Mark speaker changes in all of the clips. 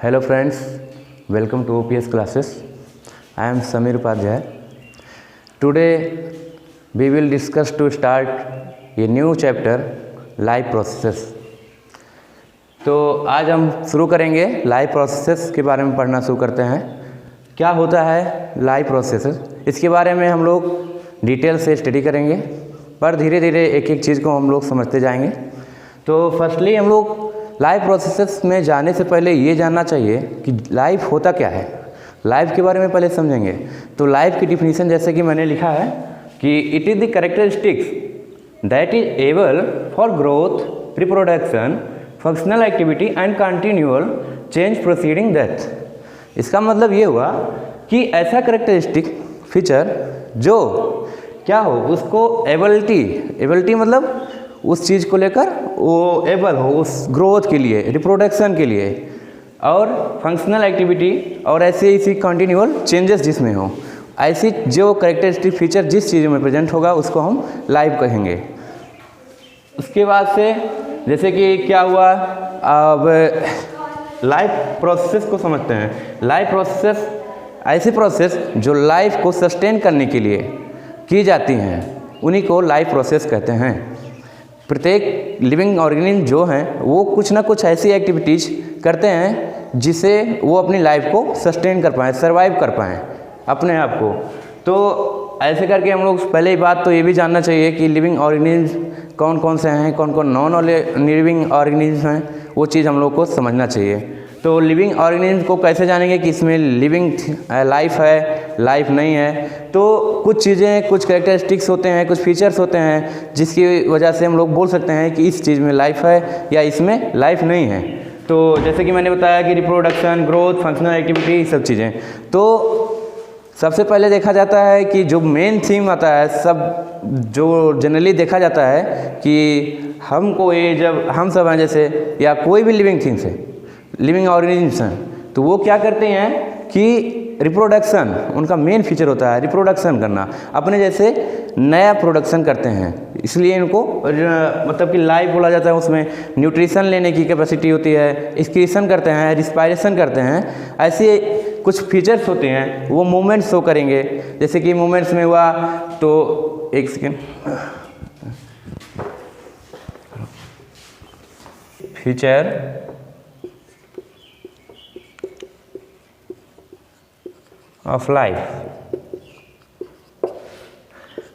Speaker 1: Hello friends, welcome to OPS classes. I am Samir Upadhyay. Today we will discuss to start a new chapter live processes. तो आज हम शुरू करेंगे live processes के बारे में पढ़ना शुरू करते हैं। क्या होता है लाइव प्रोसेसेस, इसके बारे में हम लोग डिटेल से स्टडी करेंगे, पर धीरे धीरे एक एक चीज़ को हम लोग समझते जाएंगे। तो फर्स्टली हम लोग लाइव प्रोसेसेस में जाने से पहले ये जानना चाहिए कि लाइव होता क्या है। लाइव के बारे में पहले समझेंगे। तो लाइव की डिफिनीशन जैसे कि मैंने लिखा है कि it is the characteristics that is able for growth, reproduction, functional activity and continual change proceeding death. इसका मतलब ये हुआ कि ऐसा कैरेक्टरिस्टिक फीचर जो क्या हो, उसको एबिलिटी मतलब उस चीज़ को लेकर वो एबल हो उस ग्रोथ के लिए, रिप्रोडक्शन के लिए, और फंक्शनल एक्टिविटी और ऐसे इसी कंटिन्यूअल चेंजेस जिसमें हो, ऐसी जो कैरेक्टरिस्टिक फीचर जिस चीज़ में प्रेजेंट होगा उसको हम लाइव कहेंगे। उसके बाद से जैसे कि क्या हुआ, अब लाइव प्रोसेस को समझते हैं। लाइव प्रोसेस ऐसी प्रोसेस जो लाइफ को सस्टेन करने के लिए की जाती हैं, उन्हीं को लाइव प्रोसेस कहते हैं। प्रत्येक लिविंग ऑर्गेनिज्म जो हैं वो कुछ ना कुछ ऐसी एक्टिविटीज़ करते हैं जिसे वो अपनी लाइफ को सस्टेन कर पाएँ, सर्वाइव कर पाएँ अपने आप को। तो ऐसे करके हम लोग पहले ही बात तो ये भी जानना चाहिए कि लिविंग ऑर्गेनिज्म कौन कौन से हैं, कौन कौन नॉन लिविंग ऑर्गेनिज्म हैं, वो चीज़ हम लोग को समझना चाहिए। तो लिविंग ऑर्गेनिज्म को कैसे जानेंगे कि इसमें लिविंग लाइफ है, लाइफ नहीं है। तो कुछ चीज़ें, कुछ कैरेक्टरिस्टिक्स होते हैं, कुछ फीचर्स होते हैं जिसकी वजह से हम लोग बोल सकते हैं कि इस चीज़ में लाइफ है या इसमें लाइफ नहीं है। तो जैसे कि मैंने बताया कि रिप्रोडक्शन, ग्रोथ, फंक्शनल एक्टिविटी, ये सब चीज़ें। तो सबसे पहले देखा जाता है कि जो मेन थीम आता है, सब जो जनरली देखा जाता है कि हमको ये जब हम सब हैं जैसे, या कोई भी लिविंग थिंग्स है, लिविंग ऑर्गेनिज्म्स हैं, तो वो क्या करते हैं कि रिप्रोडक्शन उनका मेन फीचर होता है, रिप्रोडक्शन करना, अपने जैसे नया प्रोडक्शन करते हैं, इसलिए इनको मतलब कि लाइव बोला जाता है। उसमें न्यूट्रिशन लेने की कैपेसिटी होती है, एक्सक्रीशन करते हैं, रिस्पायरेशन करते हैं, ऐसे कुछ फीचर्स होते हैं, वो मूवमेंट शो करेंगे। जैसे कि मूवमेंट्स में हुआ तो एक second, feature of life.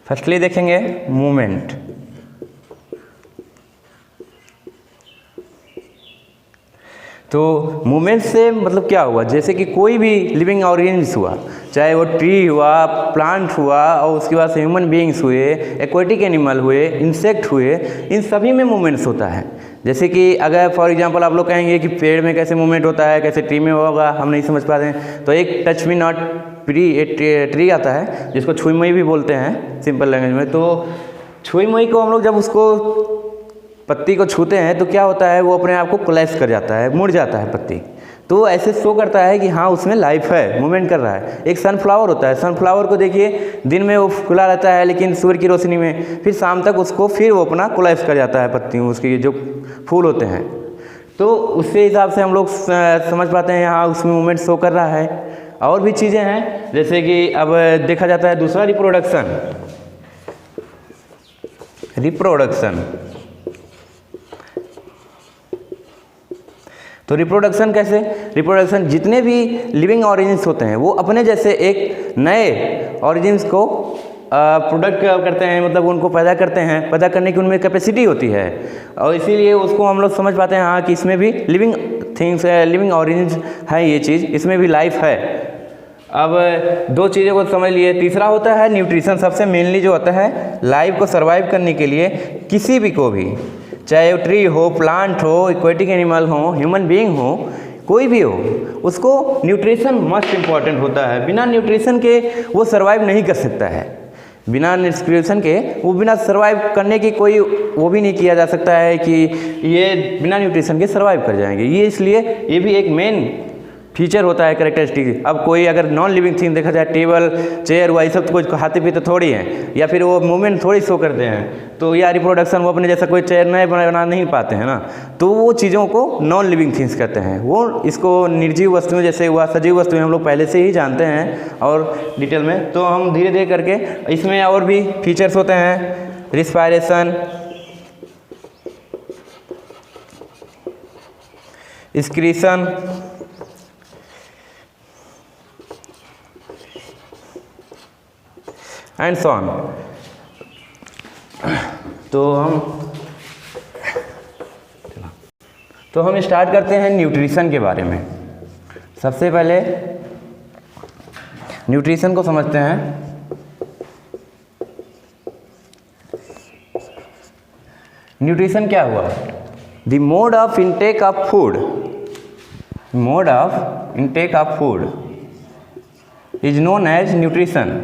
Speaker 1: Firstly देखेंगे मूवमेंट। तो मूवमेंट से मतलब क्या हुआ, जैसे कि कोई भी लिविंग ऑर्गेनिज्म हुआ, चाहे वो ट्री हुआ, प्लांट हुआ, और उसके बाद से ह्यूमन बीइंग्स हुए, एक्वेटिक एनिमल हुए, इंसेक्ट हुए, इन सभी में मूवमेंट्स होता है। जैसे कि अगर फॉर एग्जांपल आप लोग कहेंगे कि पेड़ में कैसे मूवमेंट होता है, कैसे ट्री में होगा, हम नहीं समझ पाते हैं। तो एक टच मी नॉट ट्री आता है जिसको छुई मुई भी बोलते हैं सिंपल लैंग्वेज में। तो छुई मुई को हम लोग जब उसको पत्ती को छूते हैं तो क्या होता है, वो अपने आप को कोलैप्स कर जाता है, मुड़ जाता है पत्ती। तो ऐसे शो करता है कि हाँ उसमें लाइफ है, मूवमेंट कर रहा है। एक सनफ्लावर होता है, सनफ्लावर को देखिए, दिन में वो खुला रहता है, लेकिन सूर्य की रोशनी में फिर शाम तक उसको फिर वो अपना कोलैप्स कर जाता है, पत्ती उसकी जो फूल होते हैं। तो उसके हिसाब से हम लोग समझ पाते हैं हाँ उसमें मूवमेंट शो कर रहा है। और भी चीज़ें हैं, जैसे कि अब देखा जाता है दूसरा रिप्रोडक्शन। तो रिप्रोडक्शन कैसे, रिप्रोडक्शन जितने भी लिविंग ऑर्गेनिज्म्स होते हैं वो अपने जैसे एक नए ऑर्गेनिज्म्स को प्रोडक्ट करते हैं, मतलब उनको पैदा करते हैं, पैदा करने की उनमें कैपेसिटी होती है, और इसीलिए उसको हम लोग समझ पाते हैं हाँ कि इसमें भी लिविंग थिंग्स है, लिविंग ऑर्गेनिज्म है, ये चीज़ इसमें भी लाइफ है। अब दो चीज़ों को समझ लिए। तीसरा होता है न्यूट्रिशन। सबसे मेनली जो होता है लाइफ को सर्वाइव करने के लिए किसी भी को भी, चाहे वो ट्री हो, प्लांट हो, एक्वेटिक एनिमल हो, ह्यूमन बीइंग हो, कोई भी हो, उसको न्यूट्रिशन मस्ट इम्पॉर्टेंट होता है। बिना न्यूट्रिशन के वो सर्वाइव नहीं कर सकता है। बिना न्यूट्रिशन के वो बिना सर्वाइव करने की कोई वो भी नहीं किया जा सकता है कि ये बिना न्यूट्रिशन के सर्वाइव कर जाएंगे। ये इसलिए ये भी एक मेन फीचर होता है, कैरेक्टरिस्टिक। अब कोई अगर नॉन लिविंग थिंग देखा जाए, टेबल चेयर वही सब तो कुछ खाते पीते थोड़ी हैं, या फिर वो मूवमेंट थोड़ी शो करते हैं, तो या रिप्रोडक्शन वो अपने जैसा कोई चेयर नए बना नहीं पाते हैं ना, तो वो चीज़ों को नॉन लिविंग थिंग्स कहते हैं। वो इसको निर्जीव वस्तुएं जैसे हुआ, सजीव वस्तुएं हम लोग पहले से ही जानते हैं और डिटेल में, तो हम धीरे धीरे करके इसमें और भी फीचर्स होते हैं, respiration, excretion, and so on. तो हम स्टार्ट करते हैं न्यूट्रिशन के बारे में। सबसे पहले न्यूट्रिशन को समझते हैं। न्यूट्रिशन क्या हुआ? The mode of intake of food, mode of intake of food is known as nutrition.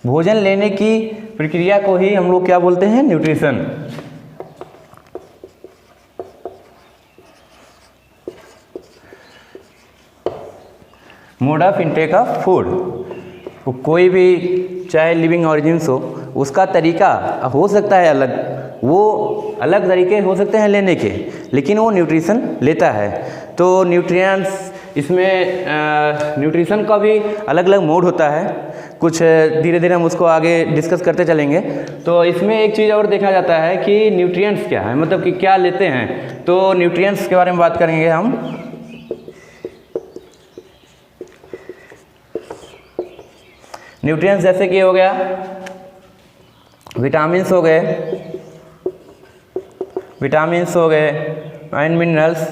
Speaker 1: भोजन लेने की प्रक्रिया को ही हम लोग क्या बोलते हैं? Nutrition. Mode of intake of food, कोई भी चाहे लिविंग ऑरिजिन्स हो, उसका तरीका हो सकता है अलग, वो अलग तरीके हो सकते हैं लेने के, लेकिन वो न्यूट्रिशन लेता है। तो न्यूट्रिएंट्स, इसमें न्यूट्रिशन का भी अलग अलग मोड होता है, कुछ धीरे धीरे हम उसको आगे डिस्कस करते चलेंगे। तो इसमें एक चीज़ और देखा जाता है कि न्यूट्रिएंट्स क्या है, मतलब कि क्या लेते हैं। तो न्यूट्रिएंट्स के बारे में बात करेंगे हम। न्यूट्रिएंट्स जैसे कि हो गया विटामिन्स हो गए, विटामिन्स हो गए एंड मिनरल्स।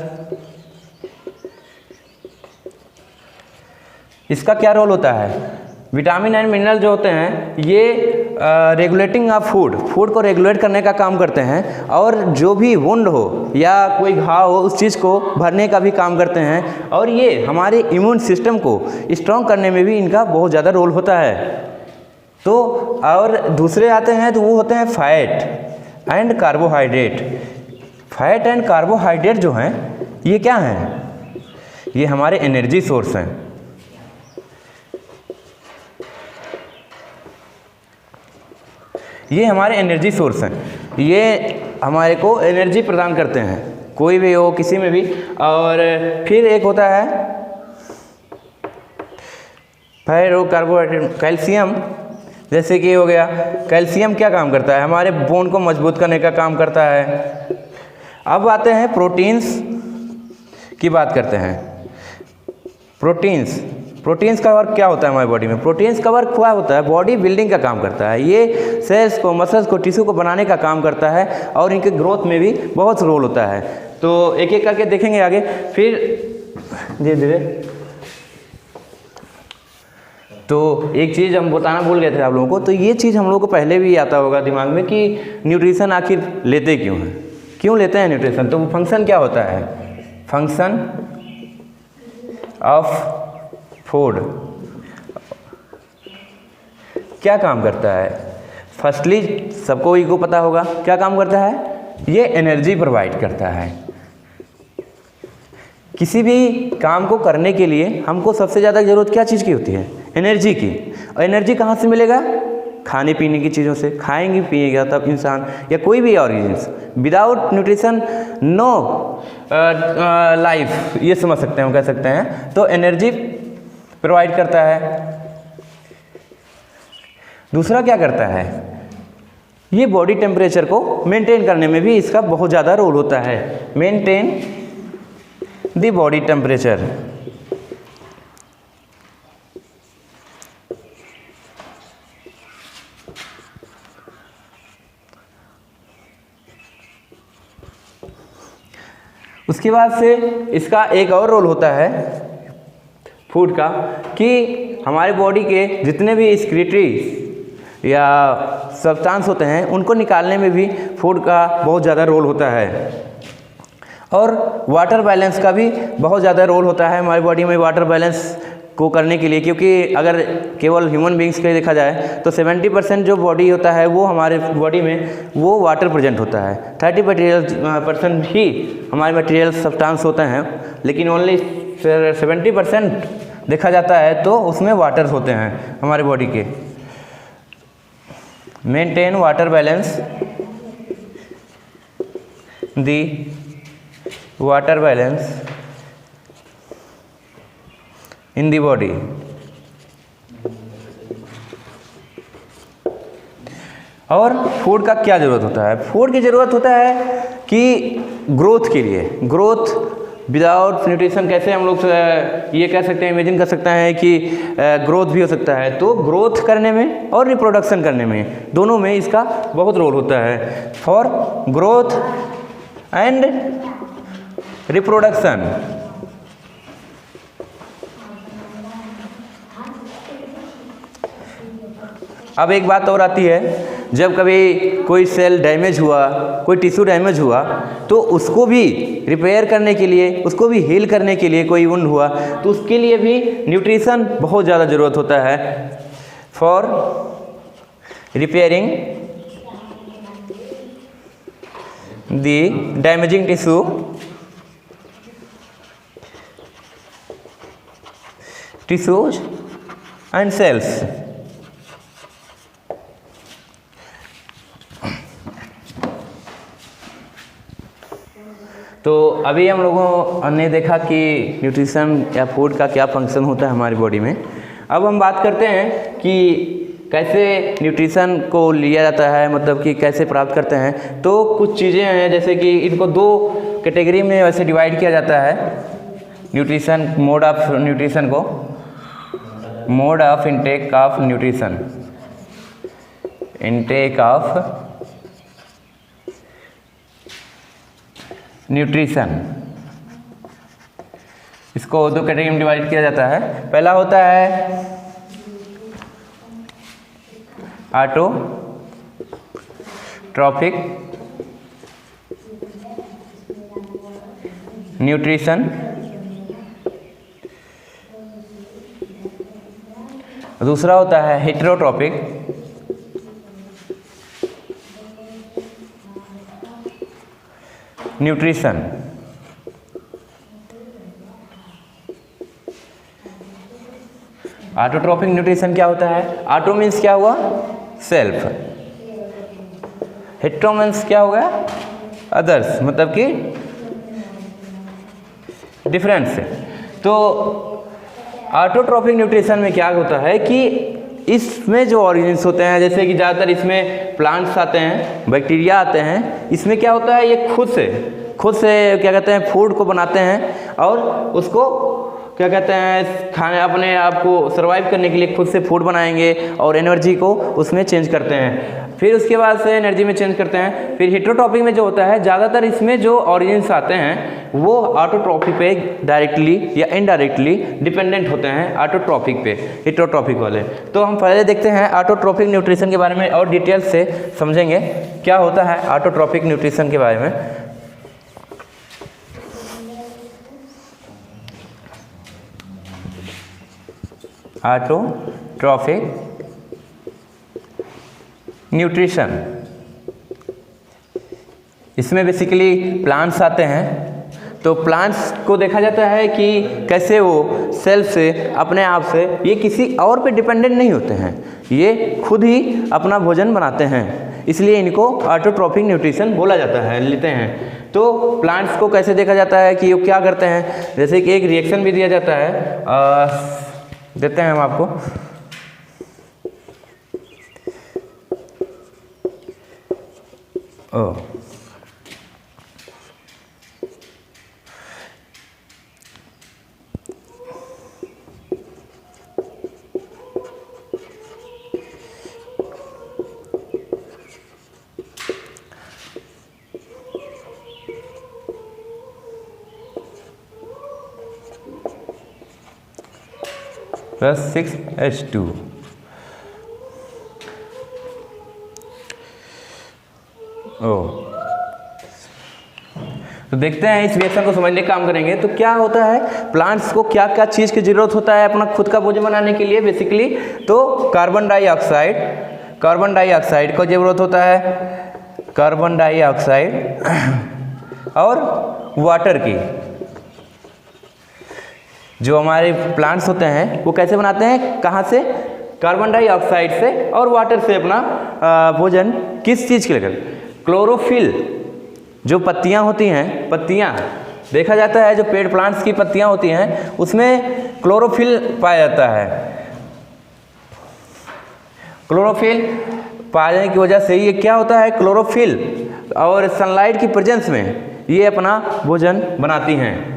Speaker 1: इसका क्या रोल होता है? विटामिन एंड मिनरल जो होते हैं ये रेगुलेटिंग ऑफ फूड, फूड को रेगुलेट करने का काम करते हैं, और जो भी वुंड हो या कोई घाव हो उस चीज़ को भरने का भी काम करते हैं, और ये हमारे इम्यून सिस्टम को स्ट्रॉन्ग करने में भी इनका बहुत ज़्यादा रोल होता है। तो और दूसरे आते हैं तो वो होते हैं fat and carbohydrate. Fat and carbohydrate जो हैं ये क्या हैं? ये हमारे एनर्जी सोर्स हैं। ये हमारे एनर्जी सोर्स हैं, ये हमारे को एनर्जी प्रदान करते हैं, कोई भी हो किसी में भी। और फिर एक होता है कार्बोहाइड्रेट, कैल्शियम। जैसे कि हो गया कैल्शियम क्या काम करता है? हमारे बोन को मजबूत करने का काम करता है। अब आते हैं प्रोटीन्स की बात करते हैं। प्रोटीन्स का वर्क क्या होता है हमारी बॉडी में? प्रोटीन्स का वर्क क्या होता है? बॉडी बिल्डिंग का काम करता है। ये सेल्स को, मसल्स को, टिश्यू को बनाने का काम करता है, और इनके ग्रोथ में भी बहुत रोल होता है। तो एक एक करके देखेंगे आगे, फिर धीरे धीरे। तो एक चीज़ हम बताना भूल गए थे आप लोगों को, तो ये चीज़ हम लोगों को पहले भी आता होगा दिमाग में कि न्यूट्रिशन आखिर लेते क्यों हैं, क्यों लेते हैं न्यूट्रिशन। तो फंक्शन क्या होता है? फंक्शन ऑफ फूड क्या काम करता है? फर्स्टली सबको को पता होगा क्या काम करता है? ये एनर्जी प्रोवाइड करता है। किसी भी काम को करने के लिए हमको सबसे ज़्यादा ज़रूरत क्या चीज़ की होती है? एनर्जी की। और एनर्जी कहाँ से मिलेगा? खाने पीने की चीज़ों से। खाएंगे पिएगा तब इंसान या कोई भी organism. Without nutrition no life, ये समझ सकते हैं, हम कह सकते हैं। तो एनर्जी प्रोवाइड करता है। दूसरा क्या करता है? ये बॉडी टेम्परेचर को मेंटेन करने में भी इसका बहुत ज़्यादा रोल होता है। Maintain the body temperature. उसके बाद से इसका एक और रोल होता है फूड का, कि हमारे बॉडी के जितने भी एक्सक्रीटरी या सब्सटेंस होते हैं उनको निकालने में भी फूड का बहुत ज़्यादा रोल होता है। और वाटर बैलेंस का भी बहुत ज़्यादा रोल होता है हमारी बॉडी में, वाटर बैलेंस को करने के लिए। क्योंकि अगर केवल ह्यूमन बींग्स के देखा जाए तो 70% जो बॉडी होता है वो हमारे बॉडी में वो वाटर प्रेजेंट होता है। 30% ही हमारे मटेरियल सब्सटेंस होते हैं, लेकिन ओनली 70% देखा जाता है तो उसमें वाटर होते हैं हमारे बॉडी के। Maintain water balance, the water balance in the body. और फूड का क्या ज़रूरत होता है? फूड की ज़रूरत होता है कि ग्रोथ के लिए, ग्रोथ विदाउट न्यूट्रिशन कैसे हम लोग ये कह सकते हैं, इमेजिन कर सकते हैं कि ग्रोथ भी हो सकता है। तो ग्रोथ करने में और रिप्रोडक्शन करने में, दोनों में इसका बहुत रोल होता है। फॉर ग्रोथ एंड रिप्रोडक्शन अब एक बात और आती है, जब कभी कोई सेल डैमेज हुआ, कोई टिश्यू डैमेज हुआ, तो उसको भी रिपेयर करने के लिए, उसको भी हील करने के लिए, कोई वुंड हुआ तो उसके लिए भी न्यूट्रिशन बहुत ज़्यादा ज़रूरत होता है। For repairing the damaging tissue tissues and cells. तो अभी हम लोगों ने देखा कि न्यूट्रिशन या फूड का क्या फंक्शन होता है हमारी बॉडी में। अब हम बात करते हैं कि कैसे न्यूट्रिशन को लिया जाता है, मतलब कि कैसे प्राप्त करते हैं। तो कुछ चीज़ें हैं, जैसे कि इनको 2 कैटेगरी में वैसे डिवाइड किया जाता है न्यूट्रिशन, मोड ऑफ न्यूट्रिशन को, mode of intake of nutrition, intake of nutrition. इसको 2 कैटेगरी में डिवाइड किया जाता है। पहला होता है ऑटोट्रॉफिक न्यूट्रिशन, दूसरा होता है हेटेरोट्रॉफिक न्यूट्रिशन। ऑटोट्रॉफिक न्यूट्रिशन क्या होता है? ऑटो मीन्स क्या हुआ? सेल्फ। हेटेरो मीन्स क्या हो गया? अदर्स, मतलब कि डिफरेंस। तो ऑटोट्रॉफिक न्यूट्रिशन में क्या होता है कि इसमें जो ऑर्गेनिल्स होते हैं, जैसे कि ज़्यादातर इसमें प्लांट्स आते हैं, बैक्टीरिया आते हैं, इसमें क्या होता है, ये खुद से क्या कहते हैं, फूड को बनाते हैं और उसको क्या कहते हैं, खाने, अपने आप को सर्वाइव करने के लिए खुद से फूड बनाएंगे और एनर्जी को उसमें चेंज करते हैं। फिर उसके बाद से एनर्जी में चेंज करते हैं। फिर हेटेरोट्रॉफिक में जो होता है, ज़्यादातर इसमें जो ऑर्गेनिल्स आते हैं वो ऑटोट्रॉफिक पे डायरेक्टली या इनडायरेक्टली डिपेंडेंट होते हैं ऑटोट्रॉफिक पे, हेटेरोट्रॉफिक वाले। तो हम पहले देखते हैं ऑटोट्रॉफिक न्यूट्रिशन के बारे में और डिटेल से समझेंगे क्या होता है ऑटोट्रॉफिक न्यूट्रिशन के बारे में। ऑटोट्रॉफिक न्यूट्रिशन, इसमें बेसिकली प्लांट्स आते हैं। तो प्लांट्स को देखा जाता है कि कैसे वो सेल्फ से, अपने आप से, ये किसी और पे डिपेंडेंट नहीं होते हैं, ये खुद ही अपना भोजन बनाते हैं, इसलिए इनको ऑटोट्रॉफिक न्यूट्रिशन बोला जाता है, लेते हैं। तो प्लांट्स को कैसे देखा जाता है कि वो क्या करते हैं, जैसे कि एक रिएक्शन भी दिया जाता है, देते हैं हम आपको। Plus 6H2। तो देखते हैं इस रिएक्शन को समझने का काम करेंगे। तो क्या होता है, प्लांट्स को क्या क्या चीज़ की ज़रूरत होता है अपना खुद का भोजन बनाने के लिए बेसिकली? तो कार्बन डाइऑक्साइड को ज़रूरत होता है, कार्बन डाइऑक्साइड और वाटर की, जो हमारे प्लांट्स होते हैं वो कैसे बनाते हैं, कहाँ से, कार्बन डाइऑक्साइड से और वाटर से अपना भोजन किस चीज़ के लिए, क्लोरोफिल। जो पत्तियाँ होती हैं, पत्तियाँ देखा जाता है जो पेड़ प्लांट्स की पत्तियाँ होती हैं उसमें क्लोरोफिल पाया जाता है। क्लोरोफिल पाए जाने की वजह से ये क्या होता है, क्लोरोफिल और सनलाइट की प्रेजेंस में ये अपना भोजन बनाती हैं।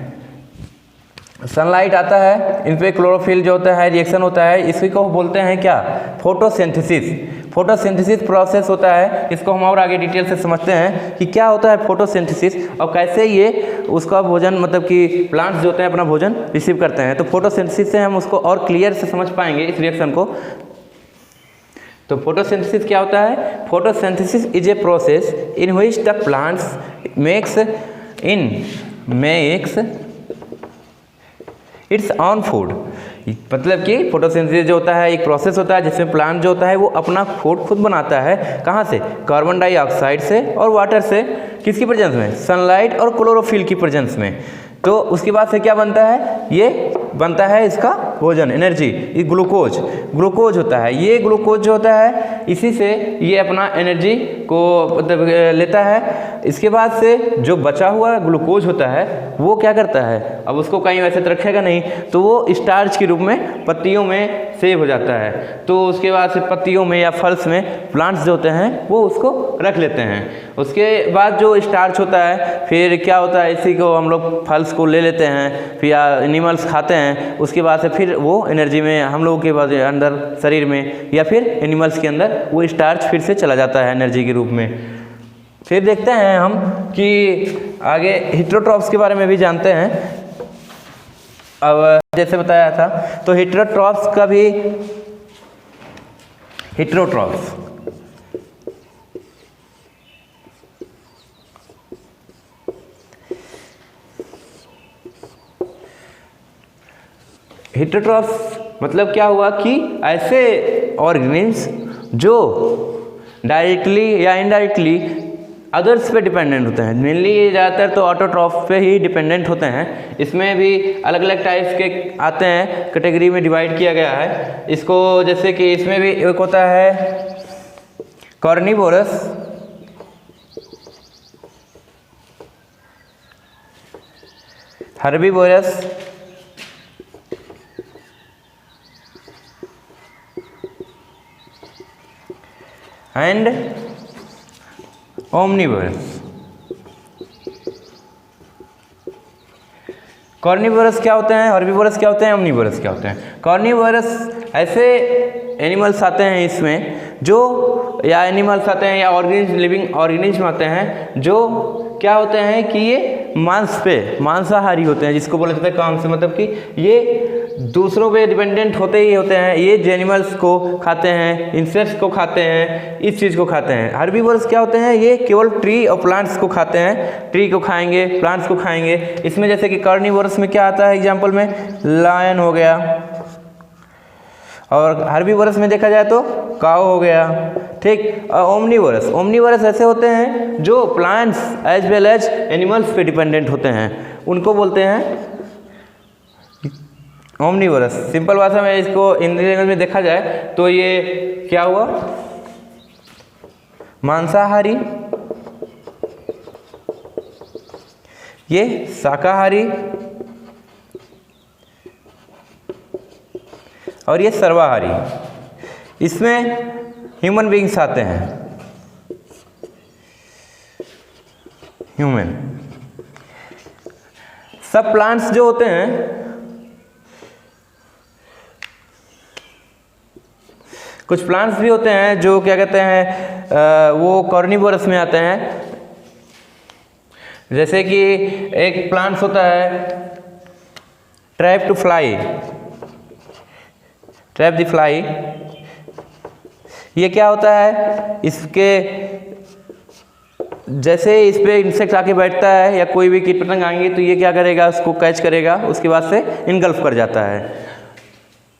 Speaker 1: सनलाइट आता है, इन पे क्लोरोफिल जो होता है रिएक्शन होता है, इसी को बोलते हैं क्या, फोटोसिंथेसिस। फोटोसिंथेसिस प्रोसेस होता है, इसको हम और आगे डिटेल से समझते हैं कि क्या होता है फोटोसिंथेसिस और कैसे ये उसका भोजन मतलब कि प्लांट्स जो होते हैं अपना भोजन रिसीव करते हैं। तो फोटोसिंथेसिस से हम उसको और क्लियर से समझ पाएंगे इस रिएक्शन को। तो फोटोसिंथेसिस क्या होता है, photosynthesis is a process in which the plants makes it's on food. मतलब कि फोटोसिंथेसिस जो होता है एक प्रोसेस होता है जिसमें प्लांट जो होता है वो अपना फूड खुद बनाता है। कहाँ से, कार्बन डाइऑक्साइड से और वाटर से, किसकी प्रेजेंस में, सनलाइट और क्लोरोफिल की प्रेजेंस में। तो उसके बाद से क्या बनता है, ये बनता है इसका भोजन, एनर्जी, ये ग्लूकोज होता है। ये ग्लूकोज जो होता है इसी से ये अपना एनर्जी को मतलब लेता है। इसके बाद से जो बचा हुआ ग्लूकोज होता है वो क्या करता है, अब उसको कहीं वैसे तो रखेगा नहीं, तो वो स्टार्च के रूप में पत्तियों में सेव हो जाता है। तो उसके बाद से पत्तियों में या फल्स में प्लांट्स जो होते हैं वो उसको रख लेते हैं। उसके बाद जो स्टार्च होता है फिर क्या होता है, इसी को हम लोग फल्स को ले लेते हैं, फिर एनिमल्स खाते हैं। उसके बाद से फिर वो एनर्जी में हम लोगों के बाद अंदर शरीर में या फिर एनिमल्स के अंदर वो स्टार्च फिर से चला जाता है एनर्जी के रूप में। फिर देखते हैं हम कि आगे हेटेरोट्रॉफ्स के बारे में भी जानते हैं। अब जैसे बताया था तो हेटेरोट्रॉफ्स का भी, हेटेरोट्रॉफ्स मतलब क्या हुआ कि ऐसे ऑर्गेनिज्म जो डायरेक्टली या इनडायरेक्टली अदर्स पे डिपेंडेंट होते हैं। मेनली ये ज़्यादातर तो ऑटोट्रॉफ पे ही डिपेंडेंट होते हैं। इसमें भी अलग अलग टाइप्स के आते हैं, कैटेगरी में डिवाइड किया गया है इसको। जैसे कि इसमें भी एक होता है carnivorous, herbivorous and omnivorous. Carnivorous क्या होते हैं, हर्बीवोरस क्या होते हैं, ओमनिवोरस क्या होते हैं। कार्निवोरस ऐसे एनिमल्स आते हैं इसमें जो, या एनिमल्स आते हैं या ऑर्गेनिज्म, लिविंग ऑर्गेनिज्म आते हैं जो क्या होते हैं कि ये मांसाहारी होते हैं, जिसको बोले जाते हैं काम से, मतलब कि ये दूसरों पे डिपेंडेंट होते ही होते हैं। ये एनिमल्स को खाते हैं, इंसेक्ट्स को खाते हैं, इस चीज़ को खाते हैं। हर्बीवोरस क्या होते हैं, ये केवल ट्री और प्लांट्स को खाते हैं, ट्री को खाएंगे, प्लांट्स को खाएंगे। इसमें जैसे कि कार्निवोरस में क्या आता है, एग्जाम्पल में लायन हो गया, और हर्बीवोरस में देखा जाए तो काऊ हो गया, ठीक। और ओमनिवोरस ऐसे होते हैं जो plants as well as animals पे डिपेंडेंट होते हैं, उनको बोलते हैं ओमनिवोरस। सिंपल भाषा में इसको हिंदी लैंग्वेज में देखा जाए तो ये क्या हुआ, मांसाहारी, ये शाकाहारी और ये सर्वाहारी। इसमें ह्यूमन बीइंग्स आते हैं, ह्यूमन। सब प्लांट्स जो होते हैं, कुछ प्लांट्स भी होते हैं जो क्या कहते हैं वो कार्निवोरस में आते हैं। जैसे कि एक प्लांट्स होता है ट्रैप द फ्लाई। ये क्या होता है, इसके जैसे इस पे इंसेक्ट आके बैठता है या कोई भी कीट पतंग आएंगे तो ये क्या करेगा, उसको कैच करेगा, उसके बाद से इनगल्फ कर जाता है।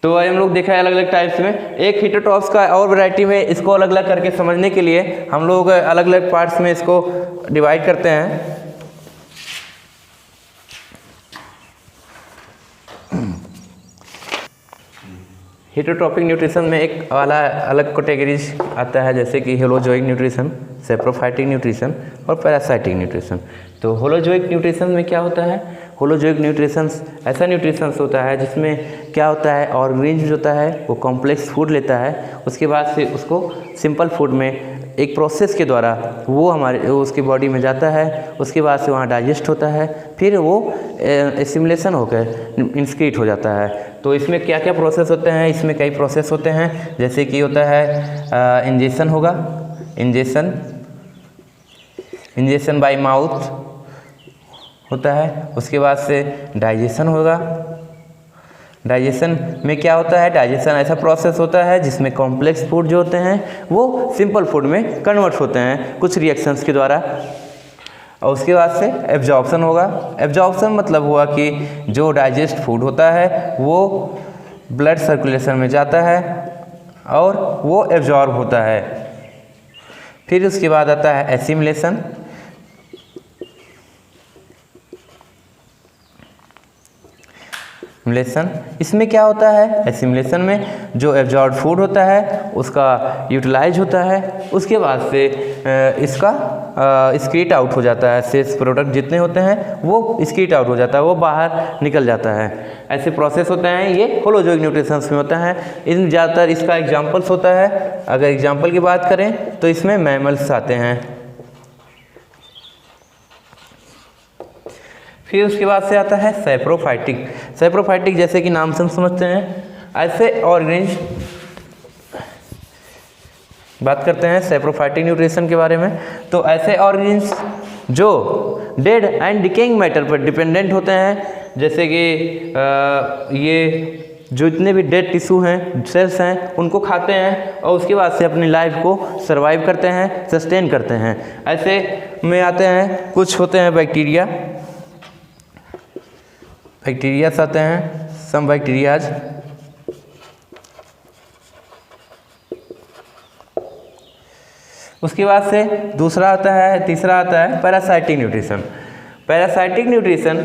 Speaker 1: तो हम लोग देखा है अलग अलग टाइप्स में। एक हेटेरोट्रॉफ्स का और वैरायटी में इसको अलग अलग करके समझने के लिए हम लोग अलग अलग पार्ट्स में इसको डिवाइड करते हैं। हेटरोट्रॉपिक न्यूट्रिशन में एक वाला अलग कैटेगरीज आता है, जैसे कि होलोजोइक न्यूट्रिशन, सैप्रोफाइटिक न्यूट्रिशन और पैरासाइटिक न्यूट्रिशन। तो होलोजोइक न्यूट्रिशन में क्या होता है? होलोजोइक न्यूट्रिशन ऐसा न्यूट्रिशन होता है जिसमें क्या होता है, ऑर्गेनिज्म होता है वो कॉम्प्लेक्स फूड लेता है, उसके बाद से उसको सिंपल फूड में एक प्रोसेस के द्वारा वो उसकी बॉडी में जाता है, उसके बाद से वहाँ डाइजेस्ट होता है, फिर वो एसिमुलेशन होकर इंस्क्रीट हो जाता है। तो इसमें क्या क्या प्रोसेस होते हैं? इसमें कई प्रोसेस होते हैं, जैसे कि होता है इंजेक्शन होगा, इंजेक्शन बाय माउथ होता है, उसके बाद से डाइजेशन होगा। डाइजेशन में क्या होता है? डाइजेशन ऐसा प्रोसेस होता है जिसमें कॉम्प्लेक्स फूड जो होते हैं वो सिंपल फूड में कन्वर्ट होते हैं कुछ रिएक्शंस के द्वारा। और उसके बाद से एब्जॉर्प्शन होगा। एब्जॉर्प्शन मतलब हुआ कि जो डाइजेस्ट फूड होता है वो ब्लड सर्कुलेशन में जाता है और वो एब्जॉर्ब होता है। फिर उसके बाद आता है एसिमुलेशन। इसमें क्या होता है? एसिमुलेशन में जो एब्जॉर्ब फूड होता है उसका यूटिलाइज होता है, उसके बाद से इसका स्क्रीट आउट हो जाता है। शेष प्रोडक्ट जितने होते हैं वो स्क्रीट आउट हो जाता है, वो बाहर निकल जाता है। ऐसे प्रोसेस होते हैं, ये होलोजोइक न्यूट्रिशन में होता है। इन ज़्यादातर इसका एग्जाम्पल्स होता है। अगर एग्जाम्पल की बात करें तो इसमें मैमल्स आते हैं। फिर उसके बाद से आता है सैप्रोफाइटिक। सैप्रोफाइटिक जैसे कि नाम से हम समझते हैं, ऐसे ऑर्गेनिज्म, बात करते हैं सैप्रोफाइटिक न्यूट्रिशन के बारे में। तो ऐसे ऑर्गेनिज्म जो डेड एंड डिकेइंग मैटर पर डिपेंडेंट होते हैं, जैसे कि ये जो जितने भी डेड टिश्यू हैं, सेल्स हैं, उनको खाते हैं और उसके बाद से अपनी लाइफ को सर्वाइव करते हैं, सस्टेन करते हैं। ऐसे में आते हैं कुछ होते हैं बैक्टीरियाज आते हैं, सम बैक्टीरियाज। उसके बाद से तीसरा आता है पैरासाइटिक न्यूट्रिशन। पैरासाइटिक न्यूट्रिशन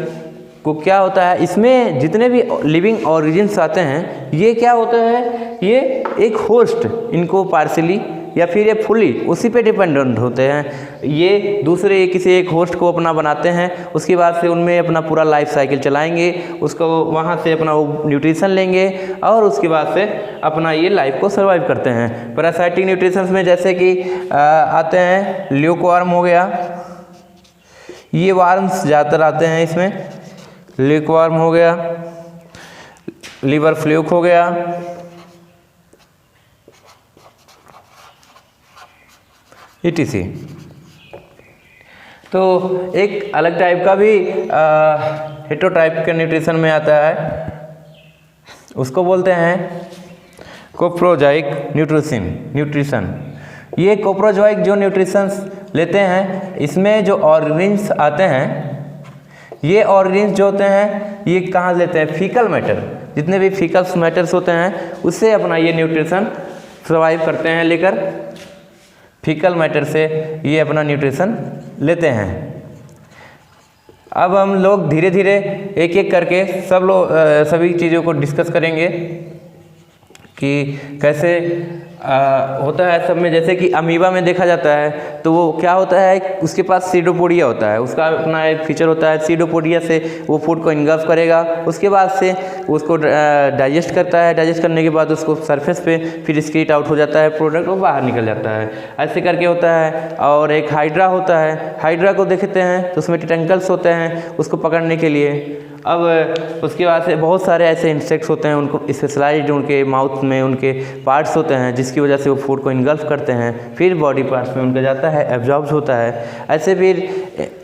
Speaker 1: को क्या होता है, इसमें जितने भी लिविंग ऑर्गेनिज्म आते हैं ये क्या होता है, ये एक होस्ट इनको पार्शियली या फिर ये फुली उसी पे डिपेंडेंट होते हैं। ये दूसरे किसी एक होस्ट को अपना बनाते हैं, उसके बाद से उनमें अपना पूरा लाइफ साइकिल चलाएंगे, उसको वहाँ से अपना वो न्यूट्रिशन लेंगे और उसके बाद से अपना ये लाइफ को सर्वाइव करते हैं। पैरासाइटिक न्यूट्रिशन में जैसे कि आते हैं ल्यूकवार्म हो गया, ये वार्म्स ज़्यादातर आते हैं इसमें। ल्यूकवार्म हो गया, लिवर फ्लूक हो गया, etc। तो एक अलग टाइप का भी हेटेरोटाइप के न्यूट्रिशन में आता है, उसको बोलते हैं कोप्रोजोइक न्यूट्रिशन। ये कोप्रोजोइक जो न्यूट्रिशन लेते हैं, इसमें जो ऑर्गेनिज्म आते हैं, ये ऑर्गेनिज्म जो होते हैं ये कहाँ लेते हैं? फीकल मैटर, जितने भी फीकल मैटर्स होते हैं उससे अपना ये न्यूट्रिशन सर्वाइव करते हैं लेकर। फीकल मैटर से ये अपना न्यूट्रिशन लेते हैं। अब हम लोग धीरे धीरे एक एक करके सभी चीज़ों को डिस्कस करेंगे कि कैसे होता है सब में। जैसे कि अमीबा में देखा जाता है तो वो क्या होता है, उसके पास सीडोपोडिया होता है, उसका अपना एक फीचर होता है। सीडोपोडिया से वो फूड को इंगल्फ करेगा, उसके बाद से उसको डाइजेस्ट करता है, डाइजेस्ट करने के बाद उसको सरफेस पे फिर स्क्रीट आउट हो जाता है, प्रोडक्ट वो बाहर निकल जाता है, ऐसे करके होता है। और एक हाइड्रा होता है, हाइड्रा को देखते हैं तो उसमें टेंटकल्स होते हैं उसको पकड़ने के लिए। अब उसके बाद से बहुत सारे ऐसे इंसेक्ट्स होते हैं, उनको स्पेशलाइज्ड उनके माउथ में उनके पार्ट्स होते हैं जिसकी वजह से वो फूड को इंगल्फ करते हैं, फिर बॉडी पार्ट्स में उनका जाता है, एब्जॉर्ब होता है। ऐसे फिर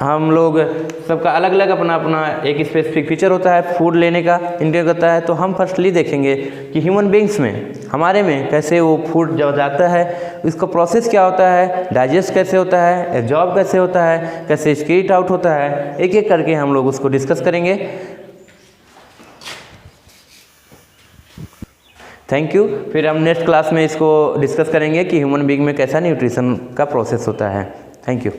Speaker 1: हम लोग सबका अलग अलग अपना अपना एक स्पेसिफिक फीचर होता है फूड लेने का, इंटेक होता है। तो हम फर्स्टली देखेंगे कि ह्यूमन बींग्स में, हमारे में कैसे वो फूड जब जाता है, इसका प्रोसेस क्या होता है, डाइजेस्ट कैसे होता है, एब्जॉर्ब कैसे होता है, कैसे स्क्रीट आउट होता है, एक एक करके हम लोग उसको डिस्कस करेंगे। Thank you. फिर हम नेक्स्ट क्लास में इसको डिस्कस करेंगे कि ह्यूमन बीइंग में कैसा न्यूट्रिशन का प्रोसेस होता है। Thank you.